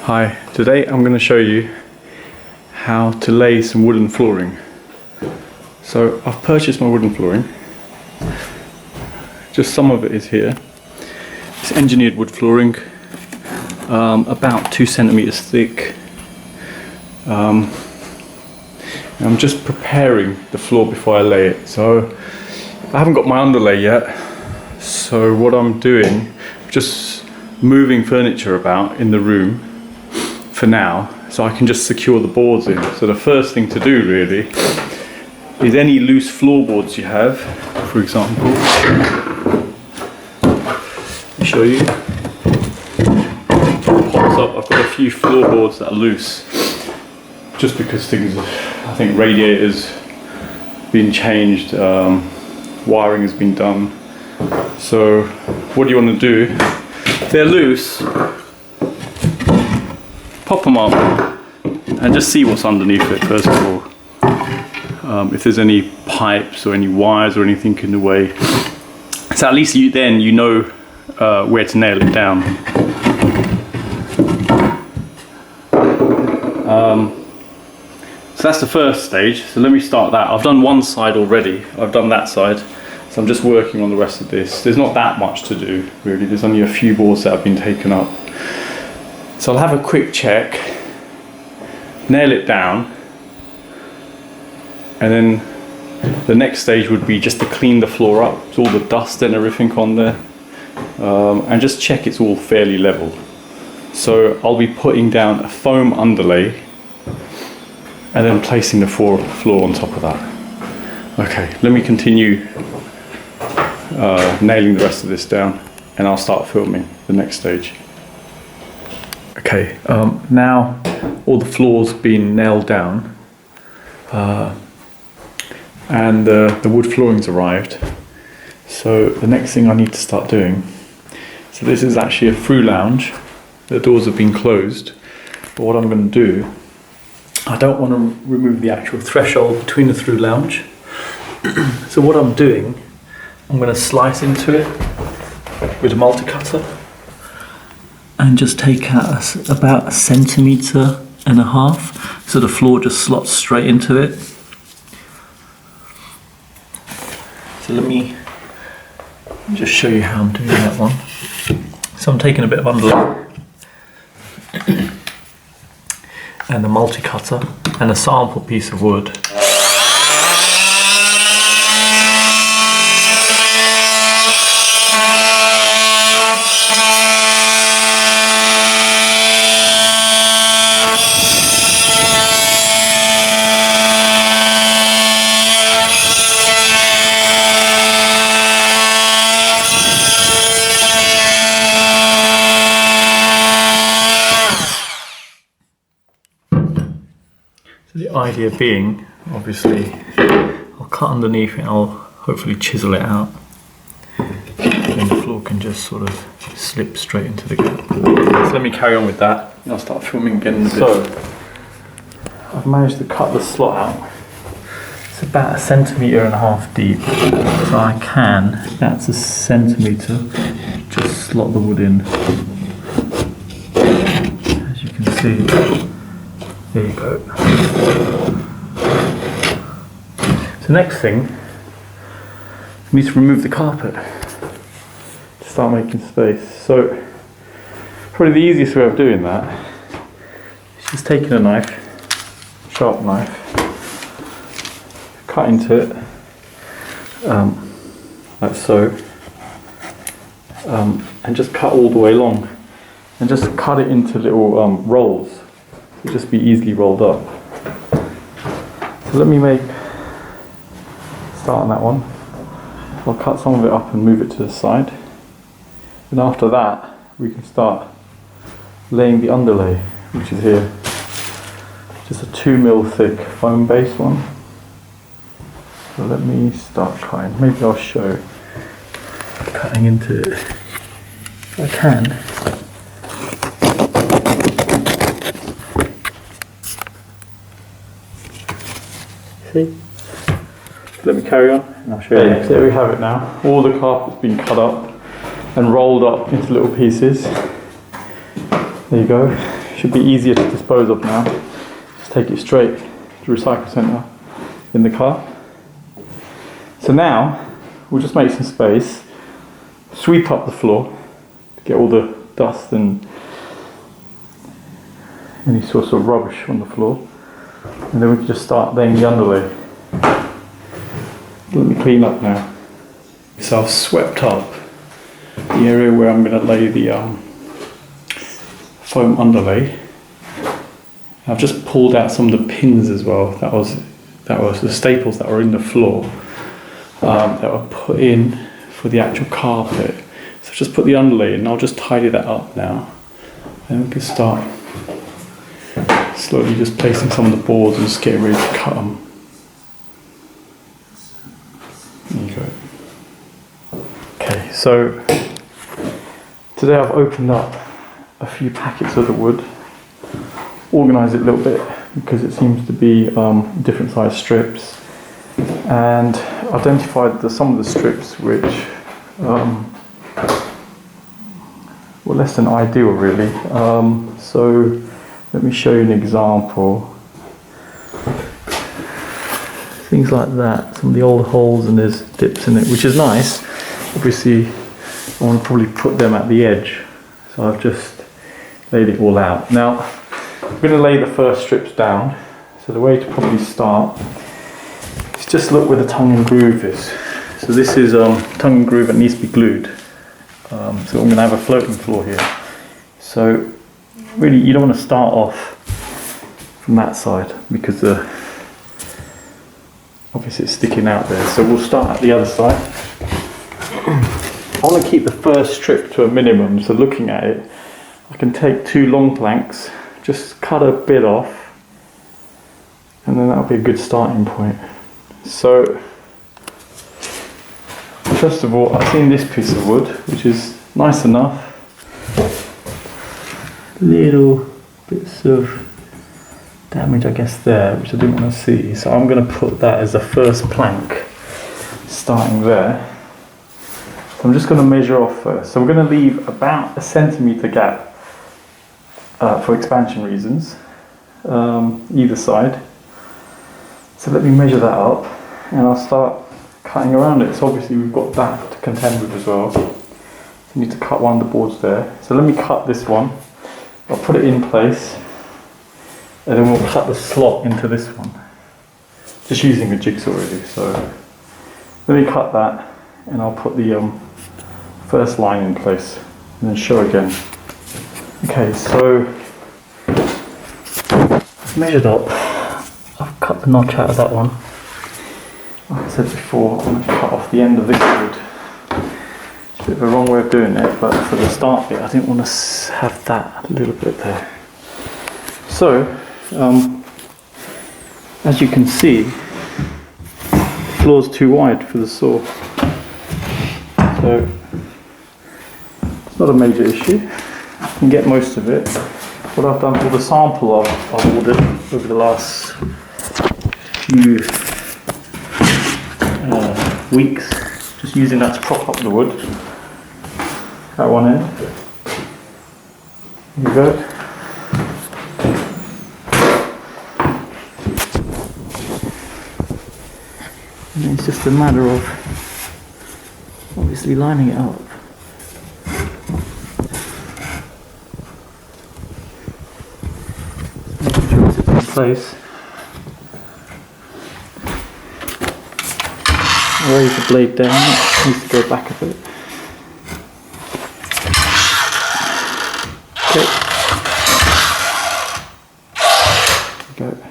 Hi, today I'm going to show you how to lay some wooden flooring. So I've purchased my wooden flooring. Just some of it is here. It's engineered wood flooring, about 2 centimeters thick. I'm just preparing the floor before I lay it. So I haven't got my underlay yet. So what I'm doing, just moving furniture about in the room for now, so I can just secure the boards in. So the first thing to do really is any loose floorboards you have, for example, let me show you. Pops up, I've got a few floorboards that are loose, just because things, I think radiators been changed, wiring has been done. So what do you want to do? They're loose. Pop them up and just see what's underneath it first of all. If there's any pipes or any wires or anything in the way, so at least then you know where to nail it down. So that's the first stage. So let me start that. I've done one side already. I've done that side. So I'm just working on the rest of this. There's not that much to do really. There's only a few boards that have been taken up. So I'll have a quick check, nail it down, and then the next stage would be just to clean the floor up, so all the dust and everything on there, and just check it's all fairly level. So I'll be putting down a foam underlay and then placing the floor on top of that. Okay, let me continue nailing the rest of this down and I'll start filming the next stage. Okay, now all the floor's been nailed down and the wood flooring's arrived. So the next thing I need to start doing, so this is actually a through lounge. The doors have been closed, but what I'm going to do, I don't want to remove the actual threshold between the through lounge. So what I'm doing, I'm going to slice into it with a multi-cutter and just take out about 1.5 centimeters, so the floor just slots straight into it. So let me just show you how I'm doing that one. So I'm taking a bit of underlay and a multi-cutter and a sample piece of wood. The idea being, obviously, I'll cut underneath it and I'll hopefully chisel it out. And the floor can just sort of slip straight into the gap. So let me carry on with that and I'll start filming again in a bit. So, I've managed to cut the slot out. It's about 1.5 centimeters deep. So I can, that's 1 centimeter, just slot the wood in. As you can see. There you go. So next thing, we need to remove the carpet to start making space. So probably the easiest way of doing that is just taking a knife, sharp knife, cut into it, like so, and just cut all the way along, and just cut it into little rolls. It'll just be easily rolled up. So let me start on that one. I'll cut some of it up and move it to the side. And after that, we can start laying the underlay, which is here. Just a 2mm thick foam based one. So let me start cutting. Maybe I'll show cutting into it if I can. See? Let me carry on and I'll show you. So there we have it now. All the carpet's been cut up and rolled up into little pieces. There you go. should be easier to dispose of now. Just take it straight to the recycle centre in the car. So now we'll just make some space, sweep up the floor to get all the dust and any sorts of rubbish on the floor, and then we can just start laying the underlay. Let me clean up now. So I've swept up the area where I'm going to lay the foam underlay. I've just pulled out some of the pins as well. That was the staples that were in the floor that were put in for the actual carpet. So just put the underlay in, and I'll just tidy that up now, and we can start slowly just placing some of the boards and just getting ready to cut them. Okay, so today I've opened up a few packets of the wood, organised it a little bit because it seems to be different size strips, and identified some of the strips which were less than ideal really. So let me show you an example. Things like that, some of the old holes, and there's dips in it, which is nice. Obviously I want to probably put them at the edge, so I've just laid it all out. Now I'm going to lay the first strips down, so the way to probably start is just look where the tongue and groove is. So this is tongue and groove that needs to be glued, so I'm going to have a floating floor here. So really you don't want to start off from that side because obviously it's sticking out there, so we'll start at the other side. I want to keep the first strip to a minimum, so looking at it I can take 2 long planks, just cut a bit off, and then that'll be a good starting point. So first of all, I've seen this piece of wood, which is nice enough. Little bits of damage I guess there, which I didn't want to see, so I'm going to put that as the first plank starting there. So I'm just going to measure off first. So we're going to leave about a centimetre gap for expansion reasons either side. So let me measure that up and I'll start cutting around it. So obviously we've got that to contend with as well. So I need to cut one of the boards there. So let me cut this one. I'll put it in place, and then we'll cut the slot into this one. Just using a jigsaw really. So let me cut that, and I'll put the first line in place, and then show again. Okay, so I've measured up. I've cut the notch out of that one. Like I said before, I'm going to cut off the end of this wood. It's a bit of a wrong way of doing it, but for the start bit I didn't want to have that little bit there. So as you can see, the floor's too wide for the saw, so it's not a major issue. I can get most of it. What I've done for the sample I've ordered over the last few weeks, just using that to prop up the wood at one end. There you go. And it's just a matter of obviously lining it up. Making sure it's in place. Raise the blade down, it needs to go back a bit. Okay. There we go.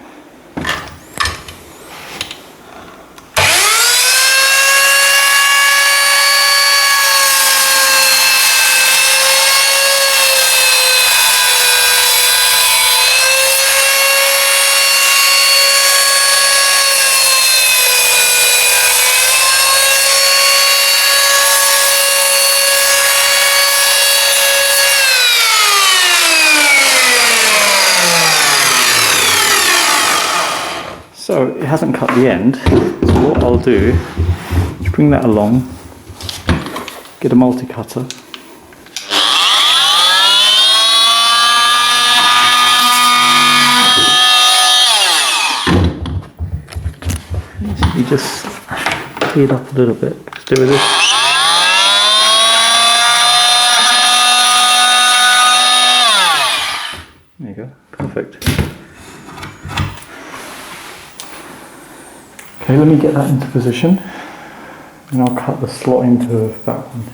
So it hasn't cut the end, so what I'll do is bring that along, get a multi-cutter, you just tee it up a little bit. Just do this. There you go, perfect. Okay, let me get that into position, and I'll cut the slot into that one.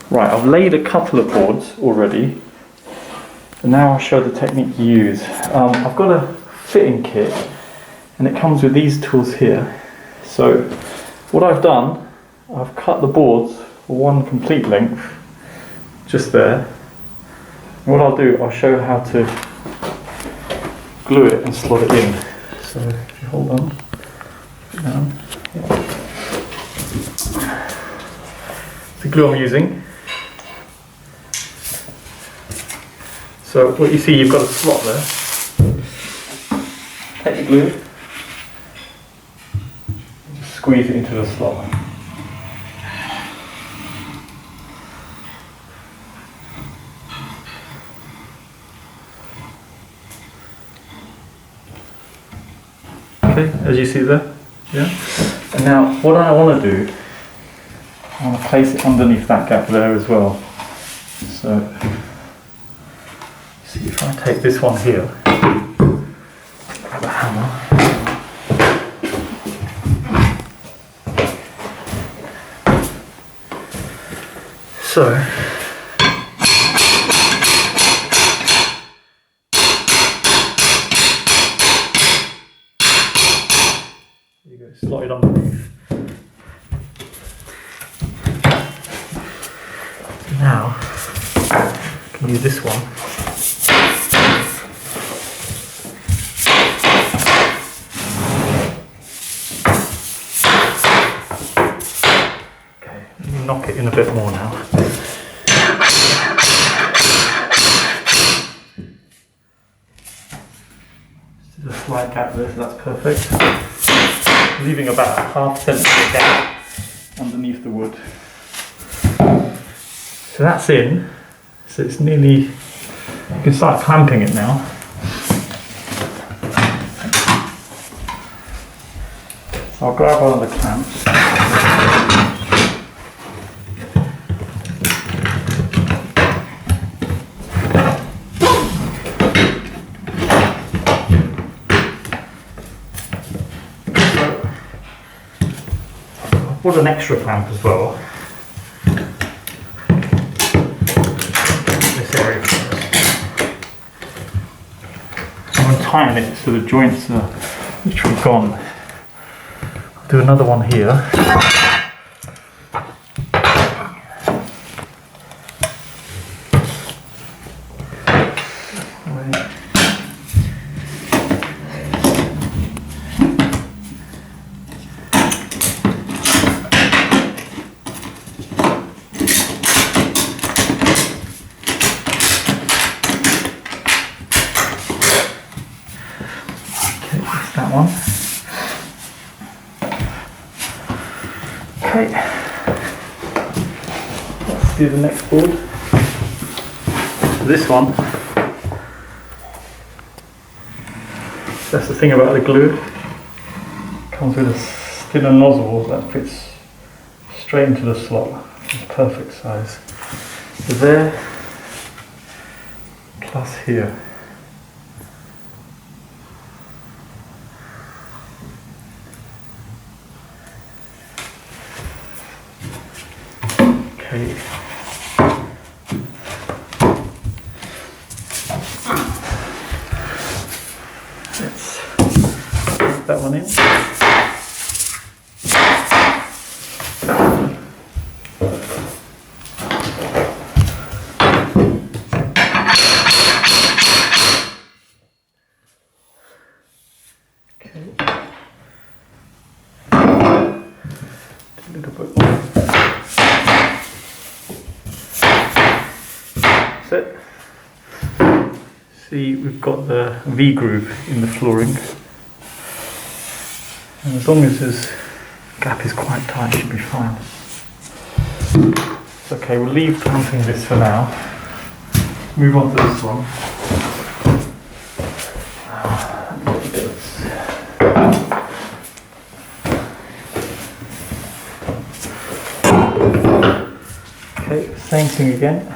Right, I've laid a couple of boards already, and now I'll show the technique you use. I've got a fitting kit, and it comes with these tools here. So what I've done, I've cut the boards for one complete length, just there. And what I'll do, I'll show how to glue it and slot it in. So if you hold on, down. The glue I'm using. So what you see, you've got a slot there. Take the glue, just squeeze it into the slot. Okay, as you see there, yeah. And now what I want to do, I want to place it underneath that gap there as well. So, see if I take this one here, grab a hammer. So, there you go, slot it underneath. Now, I can use this one. Okay, let me knock it in a bit more now. Just a slight gap there, so that's perfect. Leaving about a ½ centimetre gap underneath the wood. So that's in, so it's nearly, you can start clamping it now. So I'll grab one of the clamps. I'll put an extra clamp as well. Tighten it so the joints are literally gone. I'll do another one here. That one. Okay, let's do the next board. This one, that's the thing about the glue, it comes with a thinner nozzle that fits straight into the slot. It's perfect size. So there, plus here. Okay. Let's put that one in. Okay. A little bit more. That's it. See, we've got the V groove in the flooring, and as long as this gap is quite tight, it should be fine. Okay, we'll leave clamping this for now. Move on to this one. Okay, same thing again.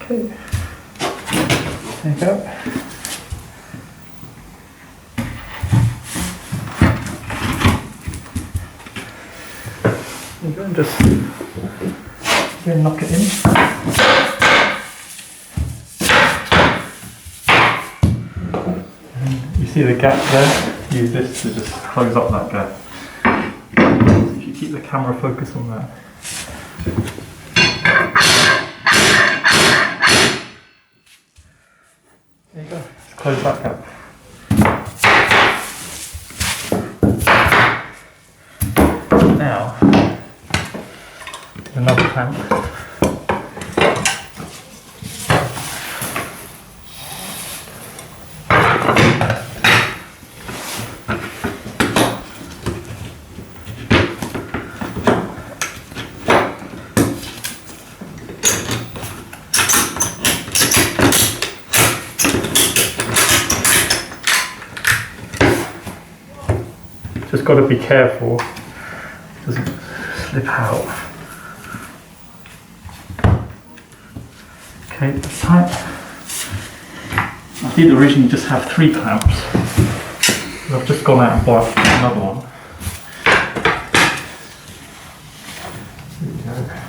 Okay, there you go. There you go, and just knock it in. And you see the gap there? Use this to just close up that gap. So if you keep the camera focused on that. There you go, just close that gap. Now, another clamp. Just got to be careful, it doesn't slip out. Okay, that's tight. I did originally just have 3 clamps, but I've just gone out and bought another one. There we go.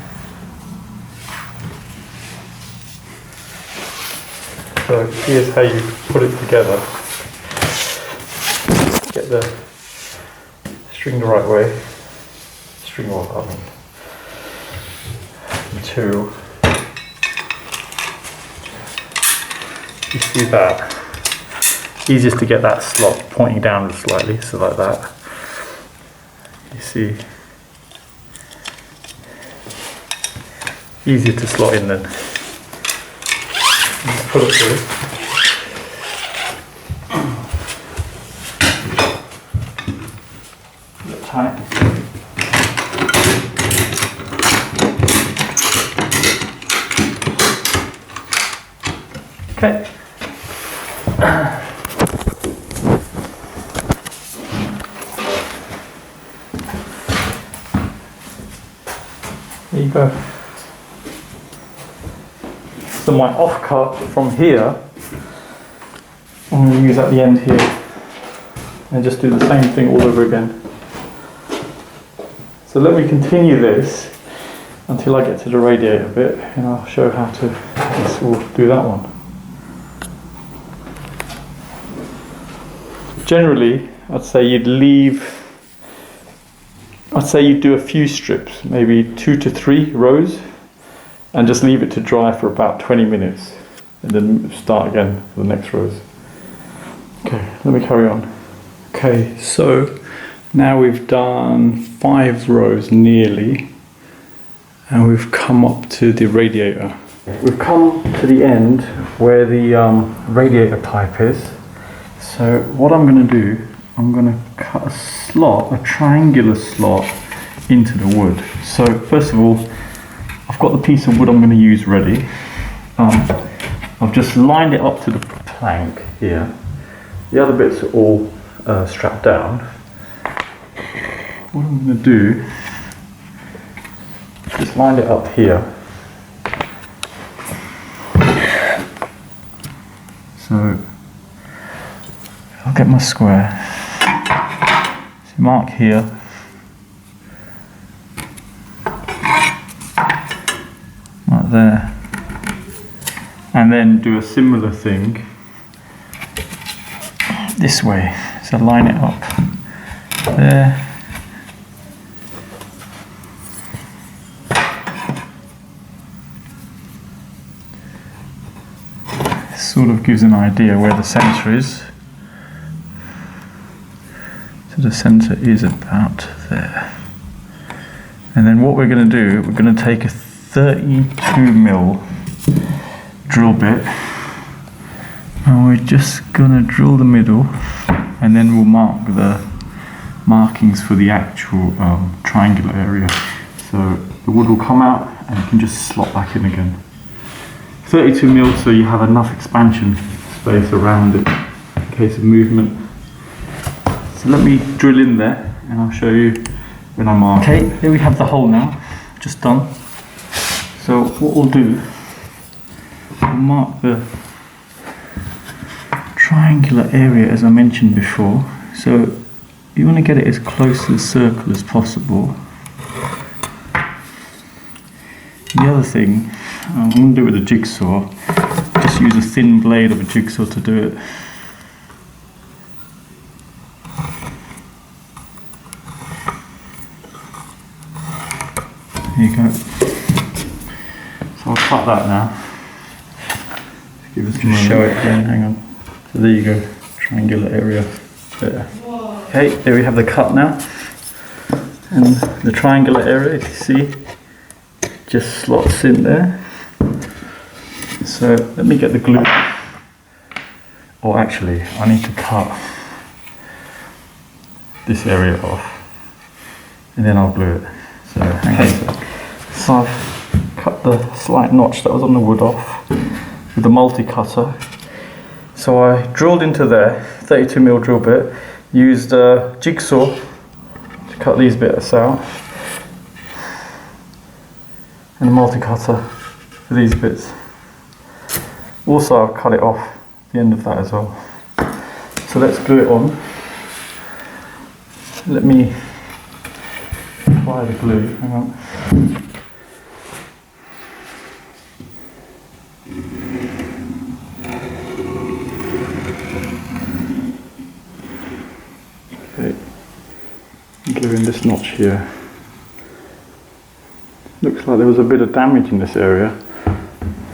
So here's how you put it together. Get the string the right way, string oil, I mean, material. You see that? Easiest to get that slot pointing down slightly, so like that. You see, easier to slot in then. Just pull it through. Tight. Okay. There you go. So my off cut from here, I'm going to use at the end here and just do the same thing all over again. So let me continue this until I get to the radiator bit, and I'll show how to do that one. Generally, I'd say you'd do a few strips, maybe 2 to 3 rows, and just leave it to dry for about 20 minutes, and then start again for the next rows. Okay, let me carry on. Okay, so now we've done 5 rows nearly, and we've come up to the radiator. We've come to the end where the radiator pipe is. So what I'm going to do, I'm going to cut a slot, a triangular slot into the wood. So first of all, I've got the piece of wood I'm going to use ready. I've just lined it up to the plank here. The other bits are all strapped down. What I'm going to do, just line it up here. So I'll get my square. So mark here. Right there. And then do a similar thing this way. So line it up there. Sort of gives an idea where the centre is. So the centre is about there. And then what we're going to do, we're going to take a 32mm drill bit, and we're just going to drill the middle, and then we'll mark the markings for the actual triangular area. So the wood will come out and you can just slot back in again. 32mm, so you have enough expansion space around it in case of movement. So let me drill in there and I'll show you when I mark. Okay, here we have the hole now, just done. So what we'll do, we'll mark the triangular area as I mentioned before. So you want to get it as close to the circle as possible. The other thing, I'm going to do it with a jigsaw. Just use a thin blade of a jigsaw to do it. There you go. So I'll cut that now. Just show it again, hang on. So there you go, triangular area there. Okay, there we have the cut now. And the triangular area, if you see, just slots in there. So let me get the glue. Or actually, I need to cut this area off. And then I'll glue it. So hang on a sec. So I've cut the slight notch that was on the wood off with the multi-cutter. So I drilled into there, 32mm drill bit, used a jigsaw to cut these bits out, and a multi-cutter for these bits. Also I've cut it off the end of that as well. So let's glue it on. Let me apply the glue, hang on. Gluing this notch here. Looks like there was a bit of damage in this area,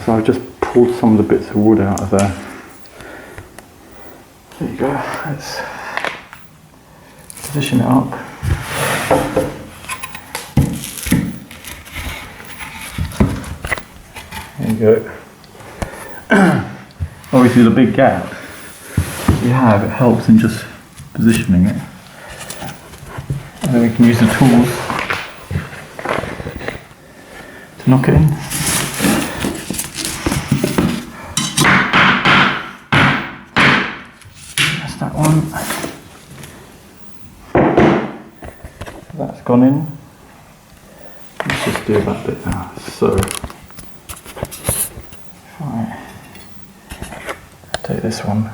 so I've just pulled some of the bits of wood out of there. There you go, let's position it up. There you go. Obviously the big gap you have, it helps in just positioning it. And then we can use the tools to knock it in. That's that one. That's gone in. Let's just do that bit now. So, if I take this one.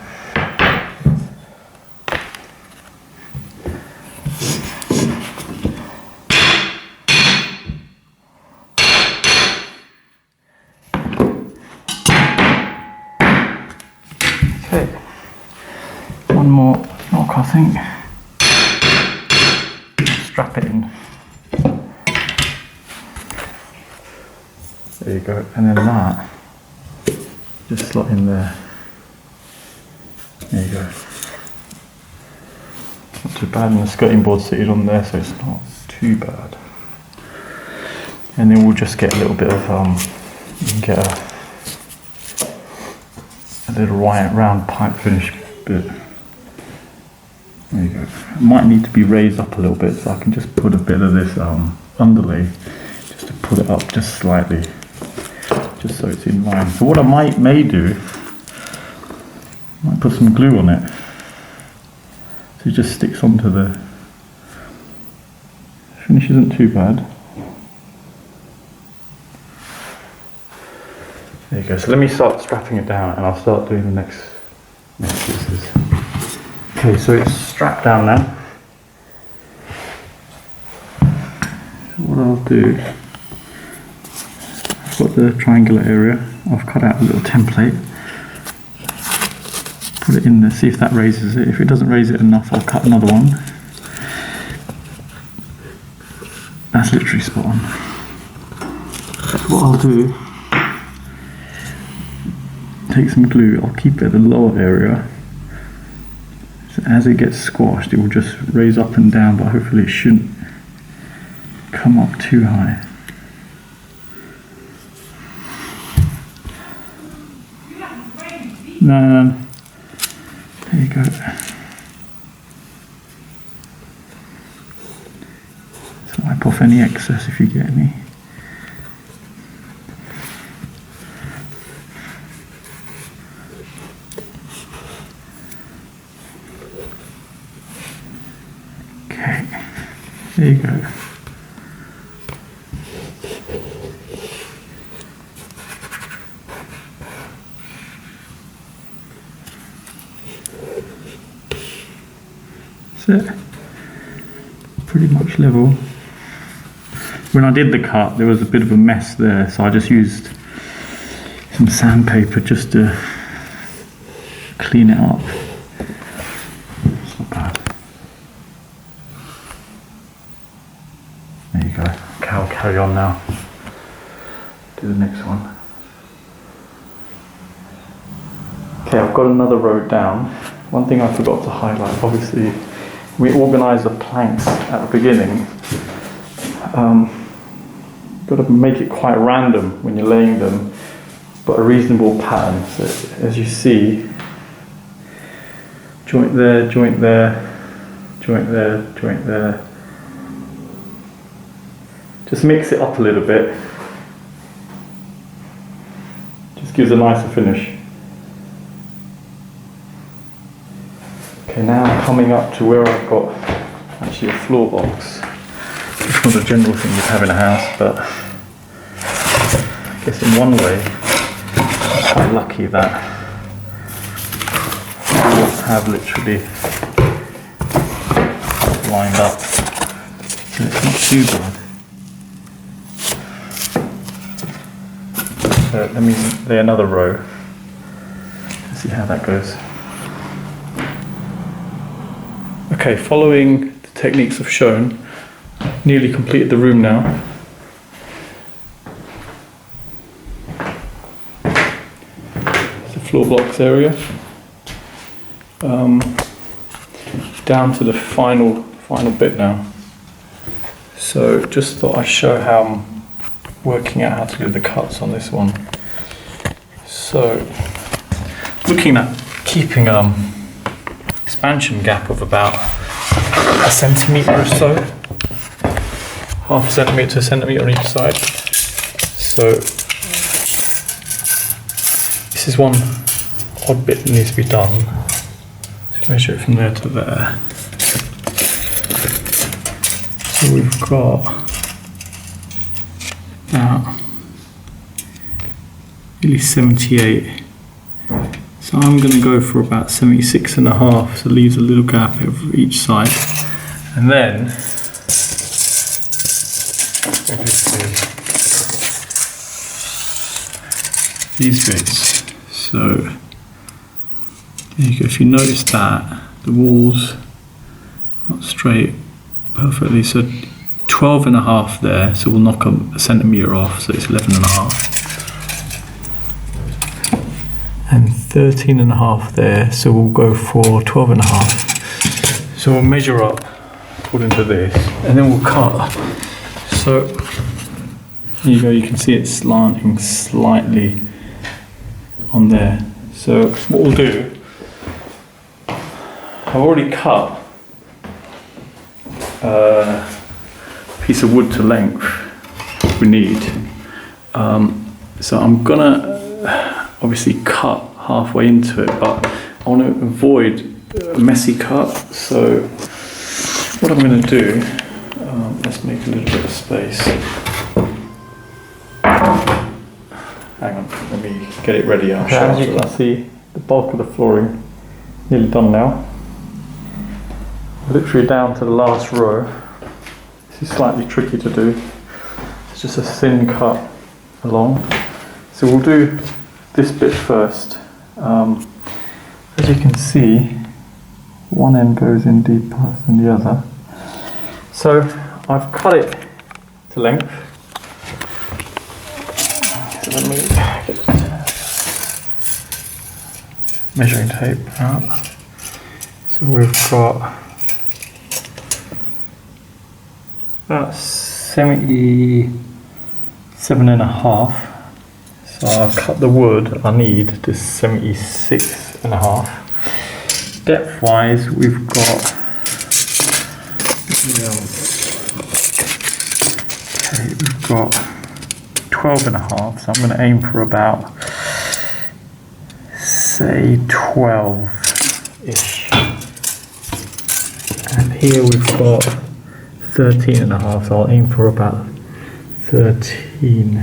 Okay, one more knock I think. Strap it in. There you go, and then that just slot in there. There you go. Not too bad, and the skirting board sitting on there, so it's not too bad. And then we'll just get a little bit of you can get a little round pipe finish bit. There you go. It might need to be raised up a little bit, so I can just put a bit of this underlay just to put it up just slightly, just so it's in line. So what I may do, I might put some glue on it, so it just sticks onto the finish. Isn't too bad. There you go. So let me start strapping it down, and I'll start doing the next pieces. Okay, so it's strapped down now. So what I'll do, I've got the triangular area. I've cut out a little template. Put it in there, see if that raises it. If it doesn't raise it enough, I'll cut another one. That's literally spot on. So what I'll do, take some glue, I'll keep it at the lower area. So as it gets squashed, it will just raise up and down, but hopefully it shouldn't. come up too high. No, there you go. So wipe off any excess if you get any. Okay, there you go. That's it. Pretty much level. When I did the cut, there was a bit of a mess there, so I just used some sandpaper just to clean it up. It's not bad. There you go. Okay, I'll carry on now. Do the next one. Okay, I've got another row down. One thing I forgot to highlight, obviously, we organise the planks at the beginning. Got to make it quite random when you're laying them, but a reasonable pattern. So as you see, joint there, joint there, joint there, joint there. Just mix it up a little bit. Just gives a nicer finish. Okay, now coming up to where I've got actually a floor box. It's not a general thing you'd have in a house, but I guess in one way I'm quite lucky that I have literally lined up, so it's not too bad. So let me lay another row, let's see how that goes. Okay, following the techniques I've shown, nearly completed the room now. It's the floor blocks area. Down to the final bit now. So just thought I'd show how I'm working out how to do the cuts on this one. So looking at keeping expansion gap of about 1 centimetre or so, 0.5 centimetre to 1 centimetre on each side. So this is one odd bit that needs to be done. So measure it from there to there. So we've got about nearly 78. So I'm going to go for about 76.5, so it leaves a little gap over each side. And then these bits. So there you go. If you notice that the walls not straight perfectly, so 12.5 there, so we'll knock 1 centimetre off, so it's 11.5. And 13.5 there, so we'll go for 12.5. So we'll measure up according to this, and then we'll cut. So there you go, you can see it slanting slightly on there. So what we'll do, I've already cut a piece of wood to length we need. So I'm gonna obviously cut halfway into it, but I want to avoid a messy cut. So what I'm going to do, let's make a little bit of space. Hang on, let me get it ready. I'll show you. As you can see, the bulk of the flooring nearly done now. Literally down to the last row. This is slightly tricky to do. It's just a thin cut along. So we'll do this bit first. As you can see, one end goes in deeper than the other. So I've cut it to length. So let me get measuring tape out. So we've got about 77.5. So I've cut the wood I need to 76.5. Depth wise, we've got we've got 12.5, so I'm going to aim for about, say, 12-ish. And here we've got 13.5, so I'll aim for about 13.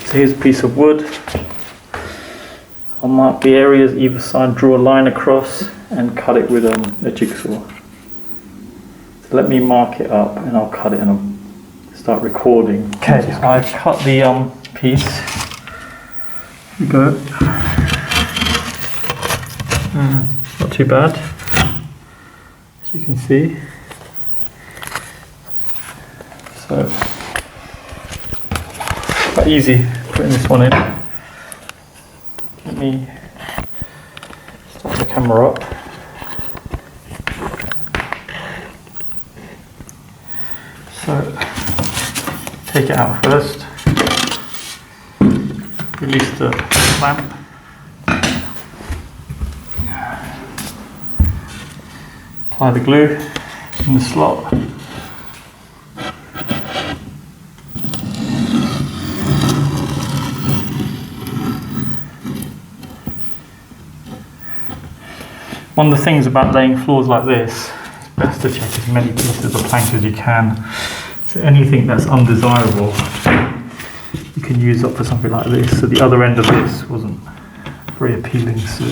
So here's a piece of wood. I'll mark the areas either side, draw a line across and cut it with a jigsaw. So let me mark it up and I'll cut it and I'll start recording. Okay, I've cut the piece. Here we go. Not too bad, as you can see. So, quite easy putting this one in. Let me start the camera up. So, take it out first, release the clamp, apply the glue in the slot. One of the things about laying floors like this, it's best to check as many pieces of plank as you can. So anything that's undesirable, you can use up for something like this. So the other end of this wasn't very appealing. So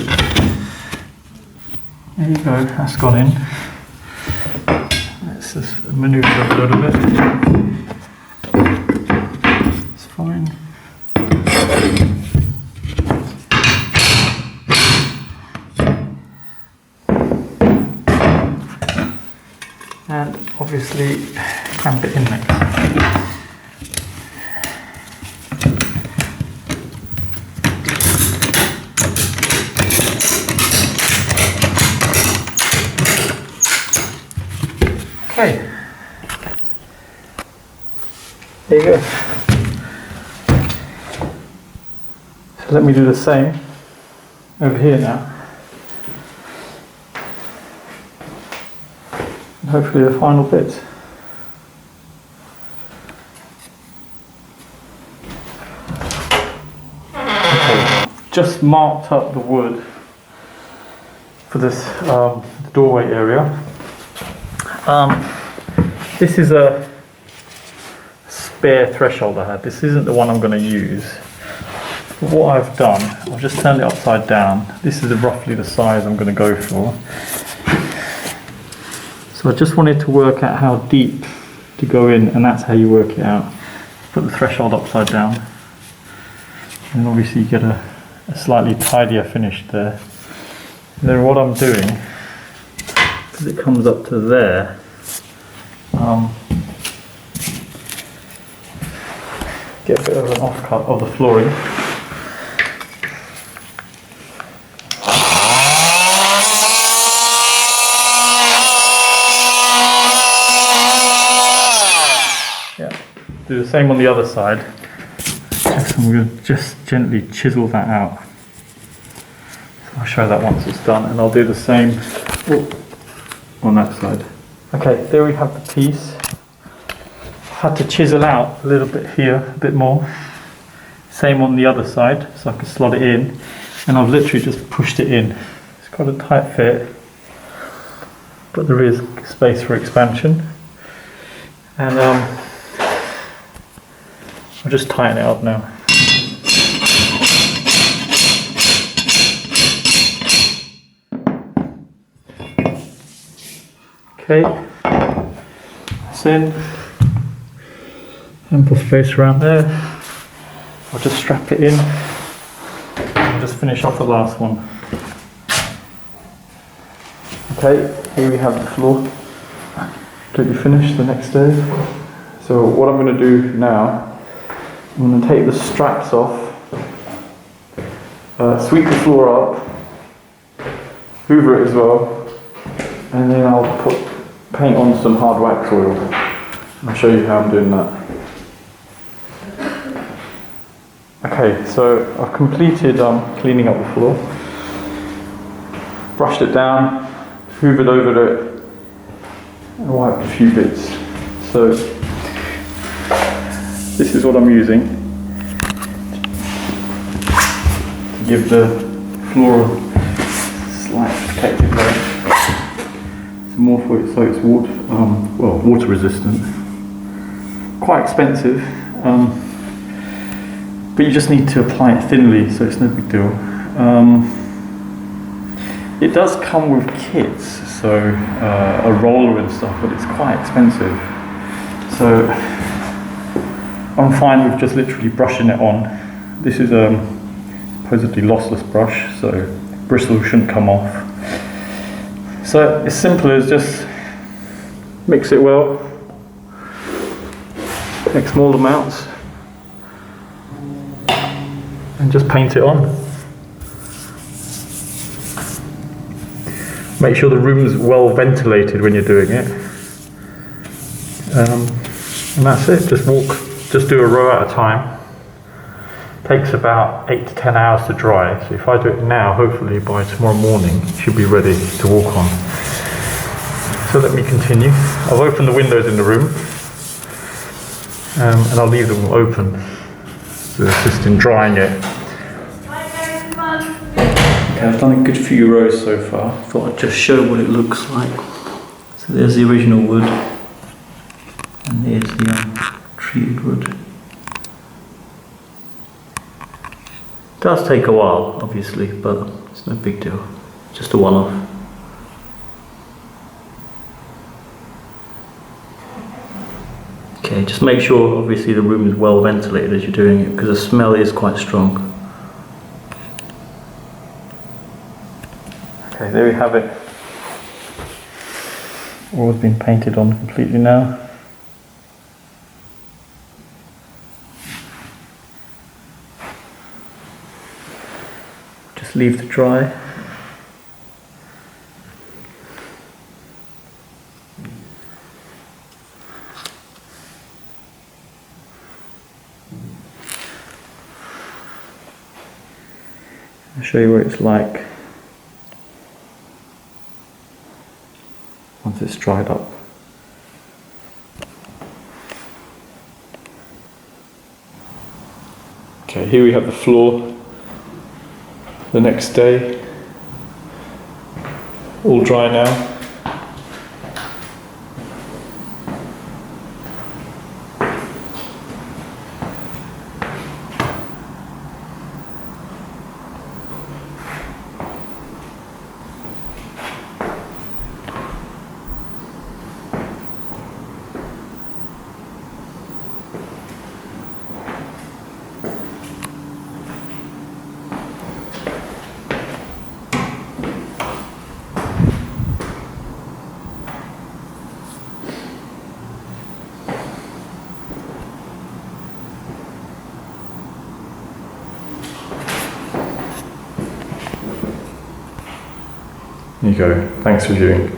there you go, that's gone in. Let's just manoeuvre it a little bit. It's fine. And obviously clamp it in next. Okay, there you go. So let me do the same over here now. Hopefully the final bit. Okay. Just marked up the wood for this doorway area. This is a spare threshold I had. This isn't the one I'm going to use. But what I've done, I've just turned it upside down. This is roughly the size I'm going to go for. So I just wanted to work out how deep to go in, and that's how you work it out. Put the threshold upside down, and obviously you get a slightly tidier finish there. And then what I'm doing, because it comes up to there, get a bit of an offcut of the flooring. Do the same on the other side. I'm going to just gently chisel that out. So I'll show that once it's done, and I'll do the same on that side. Okay, there we have the piece. Had to chisel out a little bit here, a bit more. Same on the other side, so I can slot it in, and I've literally just pushed it in. It's got a tight fit, but there is space for expansion. And I'll just tighten it up now. Okay, that's in. Ample space around there. I'll just strap it in. I'll just finish off the last one. Okay, here we have the floor. Completely finished the next day. So what I'm going to do now, I'm going to take the straps off, sweep the floor up, hoover it as well, and then I'll paint on some hard wax oil. I'll show you how I'm doing that. Okay, so I've completed cleaning up the floor, brushed it down, hoovered over it, and wiped a few bits. So this is what I'm using to give the floor a slight protective layer. Some more for it so it's water resistant. Quite expensive. But you just need to apply it thinly, so it's no big deal. It does come with kits, so a roller and stuff, but it's quite expensive. So I'm fine with just literally brushing it on. This is a supposedly lossless brush, so bristles shouldn't come off. So it's simple as just mix it well, take small amounts, and just paint it on. Make sure the room's well ventilated when you're doing it. And that's it, just do a row at a time. Takes about 8 to 10 hours to dry, so if I do it now, hopefully by tomorrow morning, it should be ready to walk on. So let me continue. I've opened the windows in the room, and I'll leave them open to assist in drying it. Okay, I've done a good few rows so far. Thought I'd just show what it looks like. So there's the original wood, and there's the treated wood. It does take a while, obviously, but it's no big deal. Just a one-off. Okay, just make sure obviously the room is well ventilated as you're doing it, because the smell is quite strong. Okay, there we have it. All has been painted on completely now. Just leave to dry. I'll show you what it's like once it's dried up. Okay, here we have the floor the next day, all dry now. There you go. Thanks for viewing.